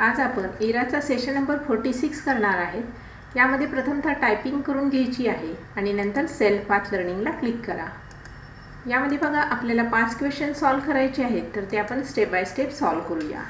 आज आपण इराचा session number 46 करणार आहेत. यामध्ये प्रथमतः टायपिंग करून घ्यायची आहे आणि नंतर सेल्फ पाथ लर्निंगला क्लिक करा. यामध्ये बघा आपल्याला 5 क्वेश्चन सॉल्व करायचे आहेत, तर ते आपण स्टेप बाय स्टेप सॉल्व करूया.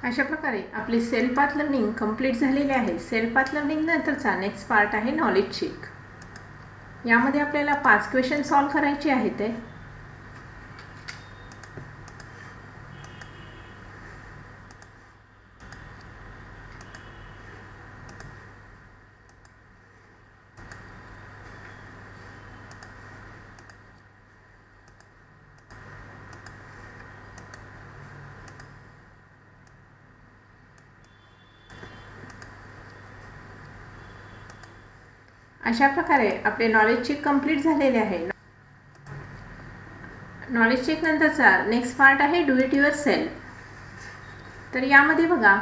अशा प्रकारे आपली सेल्फ पाथ लर्निंग कंप्लीट झालेली आहे. सेल्फ पाथ लर्निंग नंतरचा नेक्स्ट पार्ट आहे नॉलेज चेक. यामध्ये आपल्याला 5 क्वेश्चन सॉल्व करायचे आहेत. अशा प्रकारे आपले नॉलेज चेक कंप्लीट झालेले आहे. नॉलेज चेक नंतरचा नेक्स्ट पार्ट आहे डू इट युअर सेल्फ. तर यामध्ये बघा,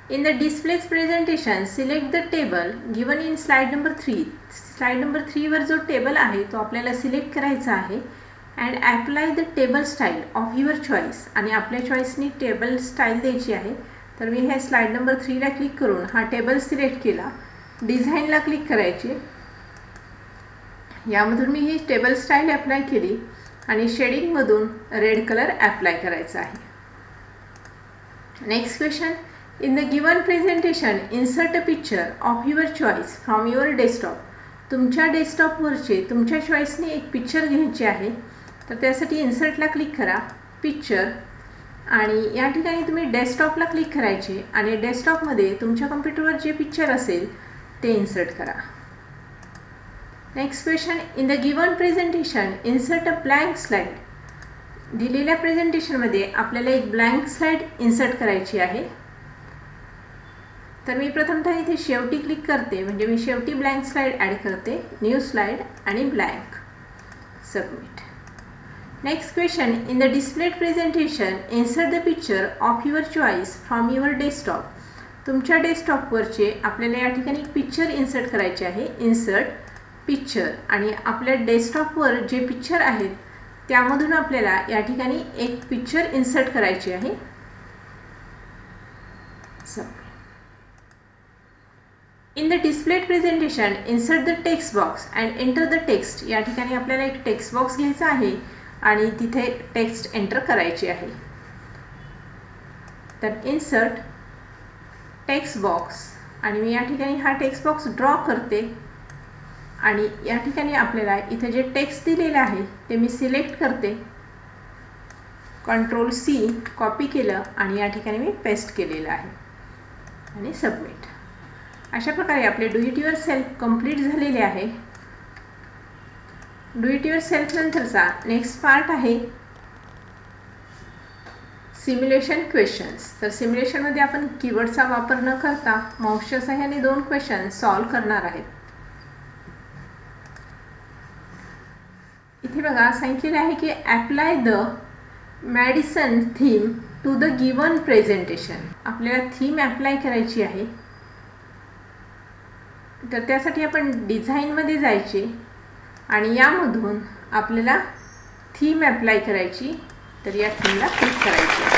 in the displays presentation select the table given in slide number 3. Slide number 3 वर जो टेबल आहे तो आपल्याला सिलेक्ट करायचा आहे. And apply the table style of your choice. आणि आपल्या चॉईसनी टेबल स्टाईल द्यायची आहे. तर मी हे स्लाइड नंबर 3 ला क्लिक करून हा टेबल सिलेक्ट केला. डिझाईनला क्लिक करायचे. यामधून मी ही टेबल स्टाईल अप्लाय केली आणि शेडिंगमधून रेड कलर अप्लाय करायचा आहे. Next question, in the given presentation insert a picture of your choice from your desktop. तुमच्या डेस्कटॉपवरचे तुमच्या चॉईसने एक पिक्चर घ्यायचे आहे. तर त्यासाठी इन्सर्टला क्लिक करा, पिक्चर, आणि या ठिकाणी तुम्ही डेस्कटॉपला क्लिक करायचे आणि डेस्कटॉपमध्ये तुमच्या कम्प्युटरवर जे पिक्चर असेल ते इन्सर्ट करा. Next question, in the given presentation insert a blank slide. दिलेल्या प्रेझेंटेशनमध्ये आपल्याला एक ब्लँक स्लाइड इन्सर्ट करायची आहे. तर मी प्रथमतः इथे शेवटी क्लिक करते, म्हणजे मी शेवटी ब्लँक स्लाइड ॲड करते. न्यू स्लाइड आणि blank, submit. Next question, in the displayed presentation insert the picture of your choice from your desktop. तुमच्या डेस्कटॉपवरचे आपल्याला या ठिकाणी एक पिक्चर इन्सर्ट करायचे आहे. इन्सर्ट पिक्चर, आणि आपल्या डेस्कटॉपवर जे पिक्चर आहेत त्यामधून आपल्याला या ठिकाणी एक पिक्चर इन्सर्ट करायची आहे. In the displayed presentation insert the text box and enter the text. या ठिकाणी आपल्याला एक टेक्स्ट बॉक्स घ्यायचा आहे आणि तिथे टेक्स्ट एंटर करायची आहे. तर इन्सर्ट टेक्स्ट बॉक्स, आणि मी या ठिकाणी हा टेक्स्ट बॉक्स ड्रॉ करते. आणि या ठिकाणी आपल्याला इथे जे टेक्स्ट दिलेलं आहे ते मी सिलेक्ट करते. Ctrl+C कॉपी केलं आणि या ठिकाणी मी पेस्ट केलेलं आहे आणि सबमिट. अशा प्रकारे आपले do it your self complete झालेले आहे. डू इट युअर सेल्फ नंतरचा नेक्स्ट पार्ट आहे सिम्युलेशन क्वेश्चन्स. तर सिम्युलेशनमध्ये आपण कीवर्डचा वापर न करता माऊसच्या सहाय्याने 2 क्वेश्चन सॉल्व करणार आहेत. इथे बघा सांगितलेले आहे की apply the Madison theme to the given presentation. आपल्याला थीम ॲप्लाय करायची आहे. तर त्यासाठी आपण डिझाईनमध्ये जायचे आणि यामधून आपल्याला थीम ॲप्लाय करायची. तर या थीमला क्लिक करायचे.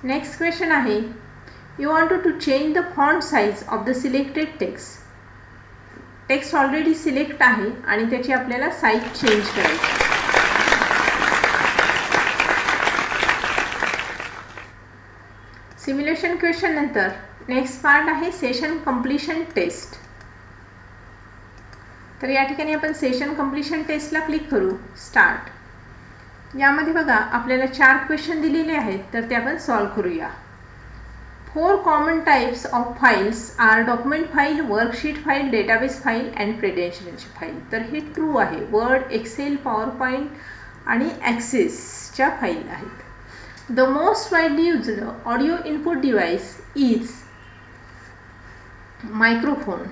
नेक्स्ट क्वेश्चन आहे, you want to change the font size of the selected text. Text already select आहे आणि त्याची आपल्याला साईज चेंज करायची. सिम्युलेशन क्वेश्चन नंतर नेक्स्ट पार्ट आहे सेशन कंप्लीशन टेस्ट. तर या ठिकाणी आपण सेशन कंप्लीशन टेस्टला क्लिक करू, स्टार्ट. यामध्ये बघा आपल्याला 4 क्वेश्चन दिलेले आहेत, तर ते आपण सॉल्व करूया. 4 common types of files are document file, worksheet file, database file and credentials file. तर हे ट्रू आहे. वर्ड, एक्सेल, पॉवरपॉईंट आणि ॲक्सेसच्या फाईल आहेत. The most widely used audio input device is microphone.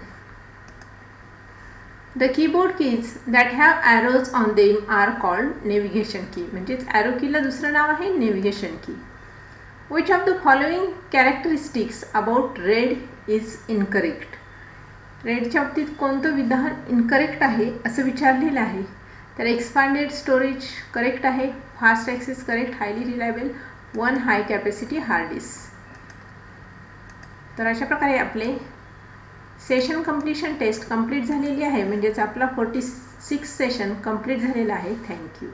The keyboard keys that have arrows on them are called navigation key. म्हणजेच arrow key ला दुसरं नाव आहे navigation key. Which of the following characteristics about red is incorrect? रेडच्या बाबतीत कोणतं विधान incorrect आहे असं विचारलेलं आहे. तर एक्सपांडेड स्टोरेज करेक्ट आहे, fast access correct, highly reliable, 1 हाय कॅपॅसिटी हार्ड डिस्क. तर अशा प्रकारे आपले सेशन कंप्लीशन टेस्ट कंप्लीट झालेली आहे. म्हणजेच आपला 46 सेशन कंप्लीट झालेला आहे. थँक्यू.